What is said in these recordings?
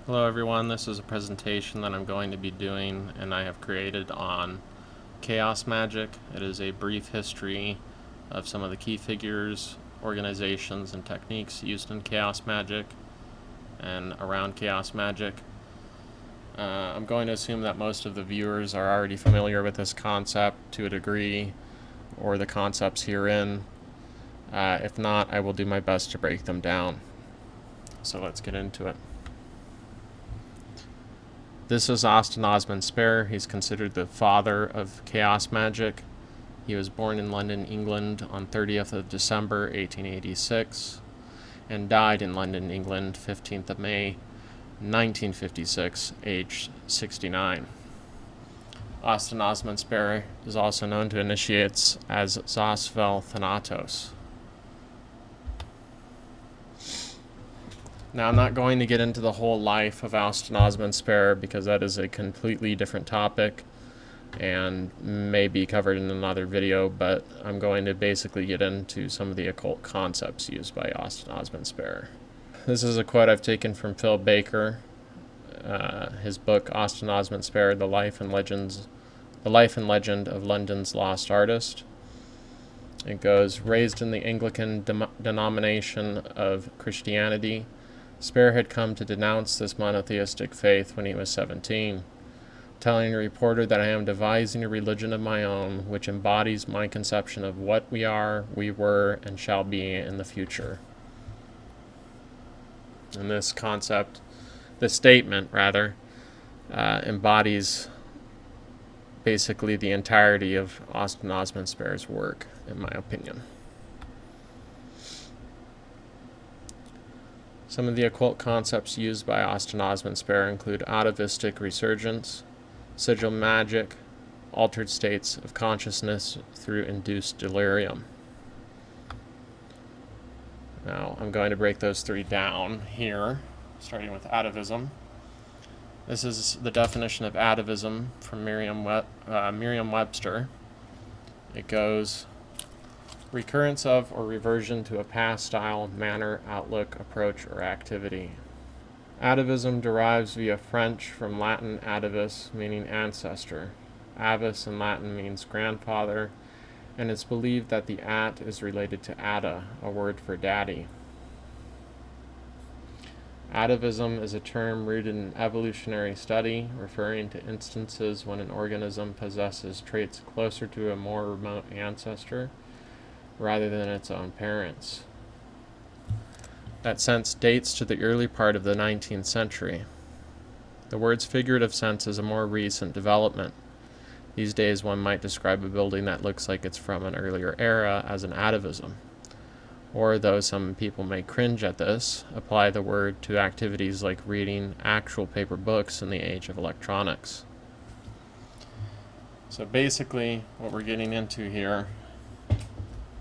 Hello everyone, this is a presentation that I'm going to be doing and I have created on Chaos Magick. It is a brief history of some of the key figures, organizations, and techniques used in Chaos Magick and around Chaos Magick. I'm going to assume that most of the viewers are already familiar with this concept to a degree, or the concepts herein. If not, I will do my best to break them down. So let's get into it. This is Austin Osman Spare. He's considered the father of Chaos Magick. He was born in London, England on 30th of December 1886 and died in London, England 15th of May 1956, aged 69. Austin Osman Spare is also known to initiates as Zosvel Thanatos. Now, I'm not going to get into the whole life of Austin Osman Spare because that is a completely different topic and may be covered in another video, but I'm going to basically get into some of the occult concepts used by Austin Osman Spare. This is a quote I've taken from Phil Baker, his book Austin Osman Spare, The Life and Legend of London's Lost Artist. It goes, raised in the Anglican denomination of Christianity, Spare had come to denounce this monotheistic faith when he was 17, telling a reporter that I am devising a religion of my own which embodies my conception of what we are, we were, and shall be in the future. And this statement, embodies basically the entirety of Austin Osman Spare's work, in my opinion. Some of the occult concepts used by Austin Osman Spare include atavistic resurgence, sigil magic, altered states of consciousness through induced delirium. Now, I'm going to break those three down here, starting with atavism. This is the definition of atavism from Merriam-Webster. It goes, recurrence of or reversion to a past style, manner, outlook, approach, or activity. Atavism derives via French from Latin atavis, meaning ancestor. Avis in Latin means grandfather, and it's believed that the at is related to Ada, a word for daddy. Atavism is a term rooted in evolutionary study, referring to instances when an organism possesses traits closer to a more remote ancestor rather than its own parents. That sense dates to the early part of the 19th century. The word's figurative sense is a more recent development. These days one might describe a building that looks like it's from an earlier era as an atavism. Or, though some people may cringe at this, apply the word to activities like reading actual paper books in the age of electronics. So basically, what we're getting into here,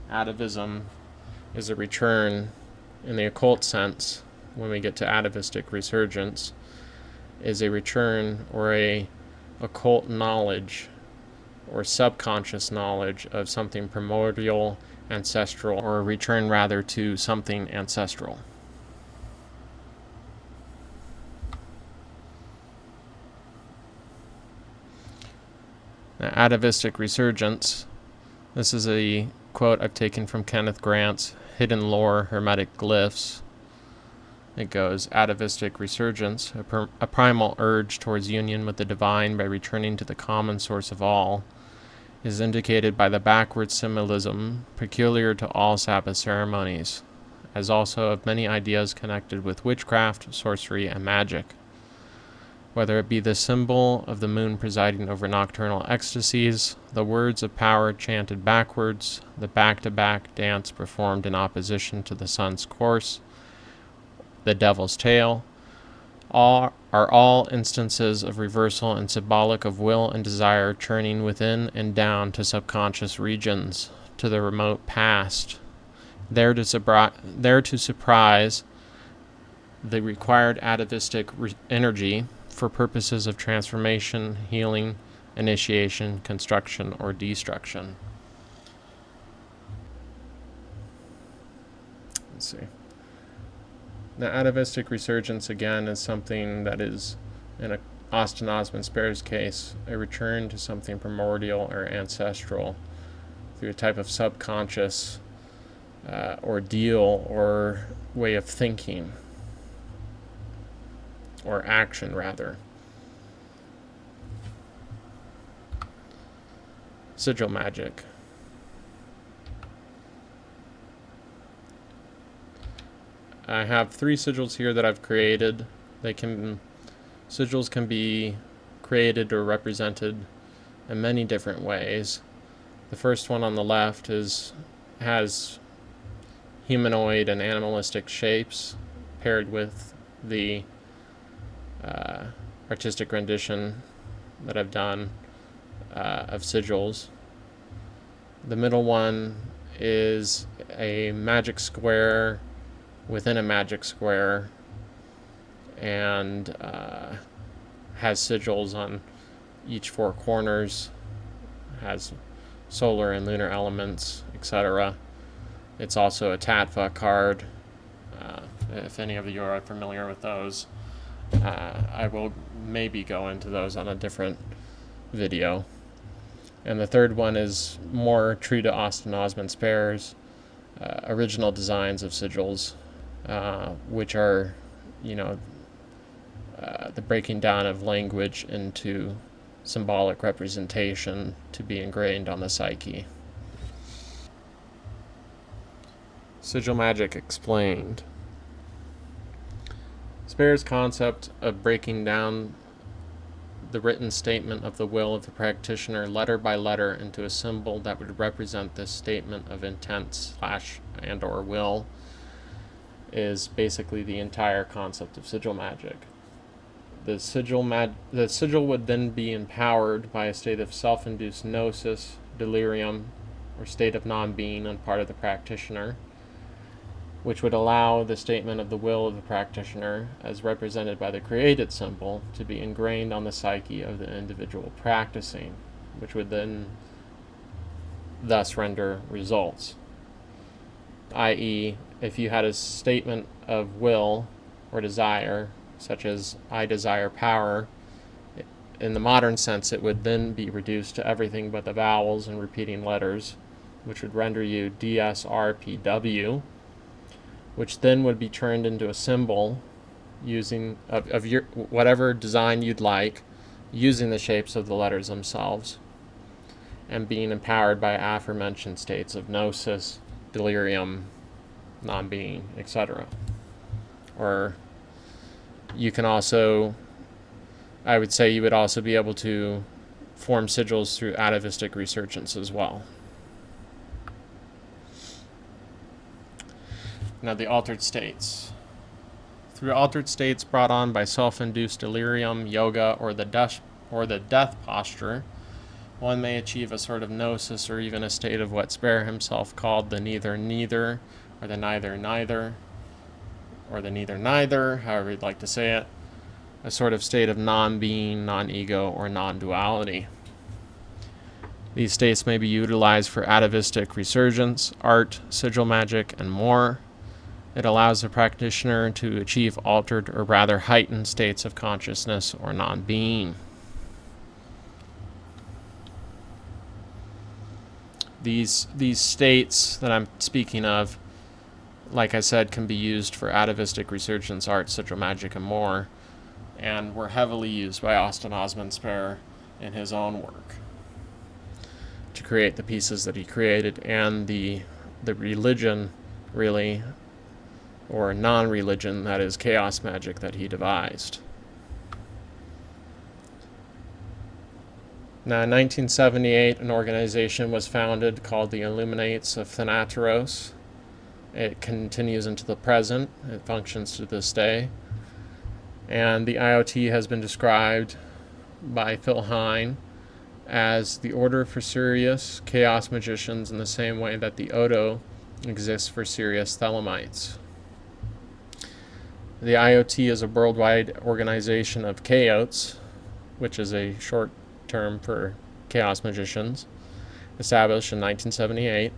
atavism is a return in the occult sense. When we get to atavistic resurgence, is a return or a occult knowledge or subconscious knowledge of something primordial, ancestral, or a return rather to something ancestral. Now, atavistic resurgence, this is a quote I've taken from Kenneth Grant's Hidden Lore Hermetic Glyphs. It goes, atavistic resurgence, a primal urge towards union with the divine by returning to the common source of all, is indicated by the backward symbolism peculiar to all Sabbath ceremonies, as also of many ideas connected with witchcraft, sorcery, and magic. Whether it be the symbol of the moon presiding over nocturnal ecstasies, the words of power chanted backwards, the back-to-back dance performed in opposition to the sun's course, the devil's tail, are all instances of reversal and symbolic of will and desire churning within and down to subconscious regions, to the remote past, there to surprise the required atavistic energy for purposes of transformation, healing, initiation, construction, or destruction. Let's see. The atavistic resurgence, again, is something that is, in a Austin Osman Spare's case, a return to something primordial or ancestral through a type of subconscious ordeal or way of thinking, or action, rather. Sigil magic. I have 3 sigils here that I've created. Sigils can be created or represented in many different ways. The first one on the left has humanoid and animalistic shapes paired with the artistic rendition that I've done of sigils. The middle one is a magic square within a magic square, and has sigils on each 4 corners, has solar and lunar elements, etc. It's also a Tatva card. If any of you are familiar with those, I will maybe go into those on a different video. And the third one is more true to Austin Osman Spare's original designs of sigils, which are, the breaking down of language into symbolic representation to be ingrained on the psyche. Sigil Magick explained. Spare's concept of breaking down the written statement of the will of the practitioner letter by letter into a symbol that would represent this statement of intent / and or will is basically the entire concept of sigil magic. The sigil would then be empowered by a state of self-induced gnosis, delirium, or state of non-being on part of the practitioner, which would allow the statement of the will of the practitioner, as represented by the created symbol, to be ingrained on the psyche of the individual practicing, which would then thus render results. I.e., if you had a statement of will or desire, such as I desire power, in the modern sense it would then be reduced to everything but the vowels and repeating letters, which would render you DSRPW, which then would be turned into a symbol using of your whatever design you'd like, using the shapes of the letters themselves, and being empowered by aforementioned states of gnosis, delirium, non-being, etc. Or you can also, I would say you would also be able to form sigils through atavistic resurgence as well. Now the altered states. Through altered states brought on by self-induced delirium, yoga, or the death posture, one may achieve a sort of gnosis or even a state of what Spare himself called the neither-neither, or the neither-neither, or the neither-neither, however you'd like to say it, a sort of state of non-being, non-ego, or non-duality. These states may be utilized for atavistic resurgence, art, sigil magic, and more. It allows the practitioner to achieve altered or rather heightened states of consciousness or non-being. These states that I'm speaking of, like I said, can be used for atavistic resurgence, art, sigil magic, and more, and were heavily used by Austin Osman Spare in his own work to create the pieces that he created, and the religion, really, or non-religion, that is Chaos Magick, that he devised. Now, in 1978, an organization was founded called the Illuminates of Thanateros. It continues into the present. It functions to this day. And the IoT has been described by Phil Hine as the order for serious chaos magicians in the same way that the Odo exists for serious Thelemites. The IoT is a worldwide organization of chaots, which is a short term for chaos magicians, established in 1978,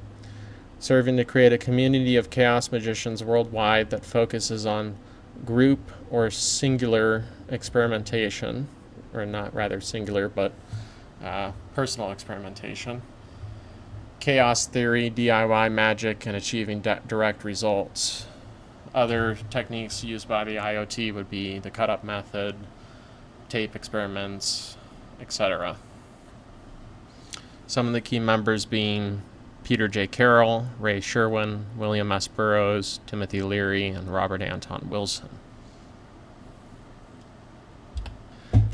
serving to create a community of chaos magicians worldwide that focuses on group or singular experimentation, or not rather singular, but personal experimentation, chaos theory, DIY magic, and achieving direct results. Other techniques used by the IoT would be the cut-up method, tape experiments, etc. Some of the key members being Peter J. Carroll, Ray Sherwin, William S. Burroughs, Timothy Leary, and Robert Anton Wilson.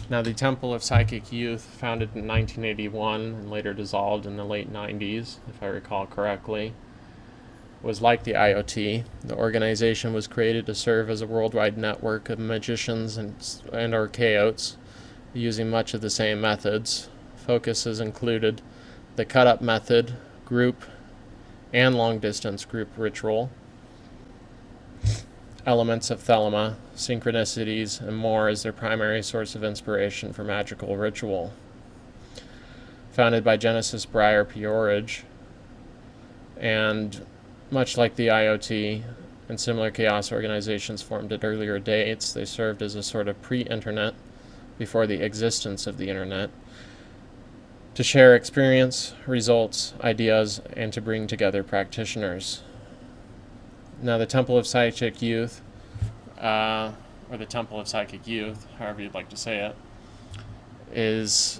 Now, the Temple of Psychic Youth, founded in 1981 and later dissolved in the late 90s, if I recall correctly, was like the IoT. The organization was created to serve as a worldwide network of magicians and or chaots, using much of the same methods. Focuses included the cut-up method, group and long-distance group ritual, elements of thelema, synchronicities, and more as their primary source of inspiration for magical ritual. Founded by Genesis Breyer Peorage, and much like the IoT and similar chaos organizations formed at earlier dates, they served as a sort of pre-internet, before the existence of the internet, to share experience, results, ideas, and to bring together practitioners. Now, the Temple of Psychic Youth, or the Temple of Psychic Youth, however you'd like to say it,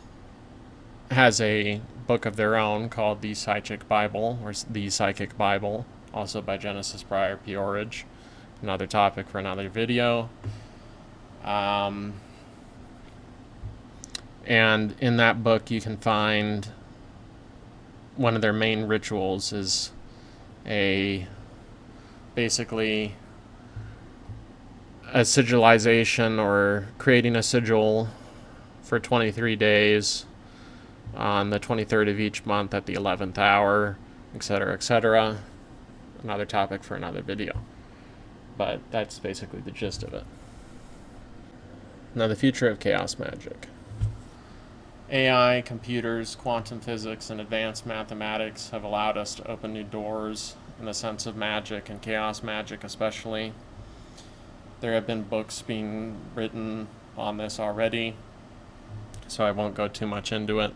has a book of their own called the Psychic Bible, or the Psychic Bible, also by Genesis Breyer Peorage. Another topic for another video. And in that book, you can find one of their main rituals is basically a sigilization, or creating a sigil for 23 days on the 23rd of each month at the 11th hour, etc., etc. Another topic for another video. But that's basically the gist of it. Now, the future of chaos magic. AI, computers, quantum physics, and advanced mathematics have allowed us to open new doors in the sense of magic, and chaos magic especially. There have been books being written on this already, so I won't go too much into it.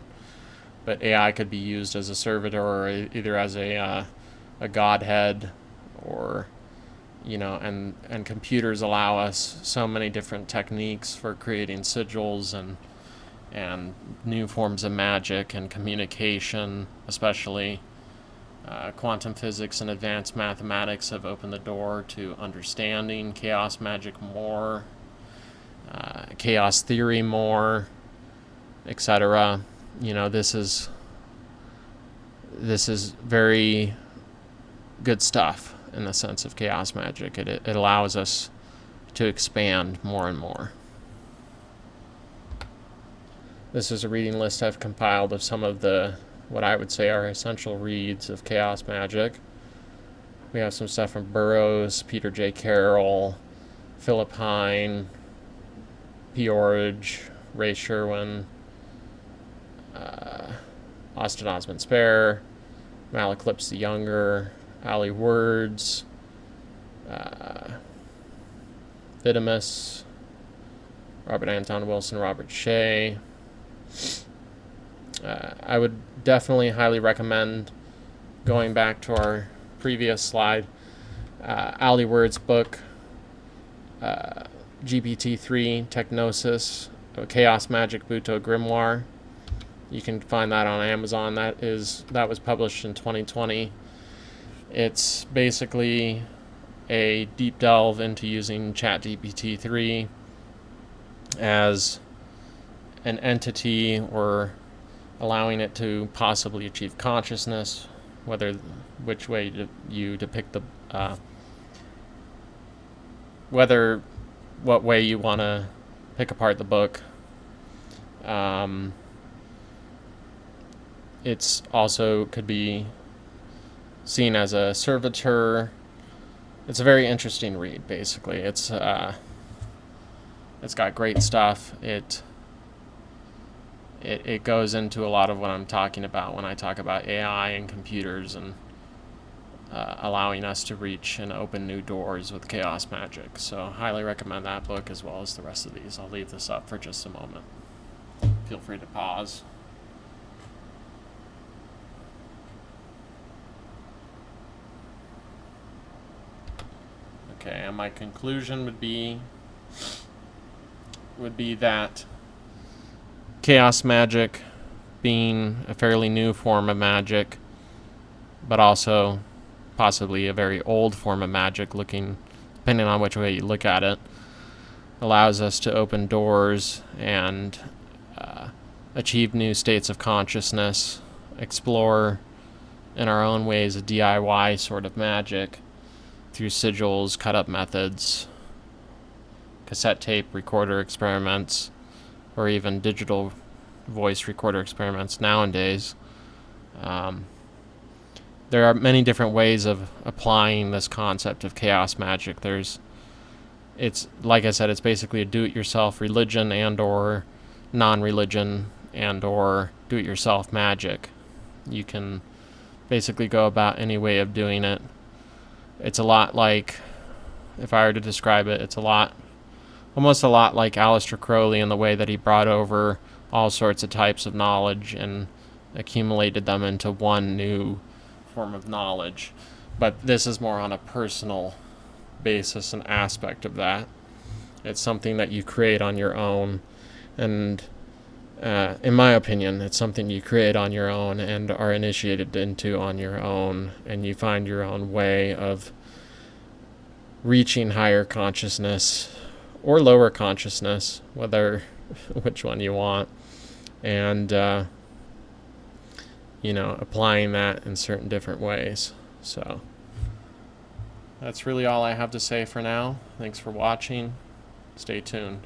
But AI could be used as a servitor, or either as a godhead, or, and computers allow us so many different techniques for creating sigils and new forms of magic and communication, especially. Quantum physics and advanced mathematics have opened the door to understanding chaos magic more, chaos theory more, etc. This is very good stuff in the sense of chaos magic. It allows us to expand more and more. This is a reading list I've compiled of some of what I would say are essential reads of chaos magic. We have some stuff from Burroughs, Peter J. Carroll, Philip Hine, Peorage, Ray Sherwin, Austin Osman Spare, Malaclips the Younger, Ali Words, Vitimus, Robert Anton Wilson, Robert Shea. I would definitely highly recommend going back to our previous slide, Ali Word's book, GPT-3 Technosis, Chaos Magic Buto Grimoire. You can find that on Amazon. That was published in 2020. It's basically a deep delve into using ChatGPT-3 as an entity, or allowing it to possibly achieve consciousness, which way you depict what way you want to pick apart the book. It's also could be seen as a servitor. It's a very interesting read, basically. It's got great stuff. It goes into a lot of what I'm talking about when I talk about AI and computers and allowing us to reach and open new doors with Chaos Magick. So highly recommend that book as well as the rest of these. I'll leave this up for just a moment. Feel free to pause. Okay, and my conclusion would be that Chaos Magick, being a fairly new form of magic, but also possibly a very old form of magic, looking, depending on which way you look at it, allows us to open doors and achieve new states of consciousness, explore in our own ways a DIY sort of magic through sigils, cut-up methods, cassette tape recorder experiments, or even digital voice recorder experiments nowadays. There are many different ways of applying this concept of Chaos Magick. It's like I said, it's basically a do-it-yourself religion and or non-religion and or do-it-yourself magic. You can basically go about any way of doing it. It's a lot like, if I were to describe it, it's almost a lot like Aleister Crowley in the way that he brought over all sorts of types of knowledge and accumulated them into one new form of knowledge. But this is more on a personal basis and aspect of that. It's something that you create on your own, and in my opinion, it's something you create on your own and are initiated into on your own, and you find your own way of reaching higher consciousness or lower consciousness, which one you want, and applying that in certain different ways. So that's really all I have to say for now. Thanks for watching. Stay tuned.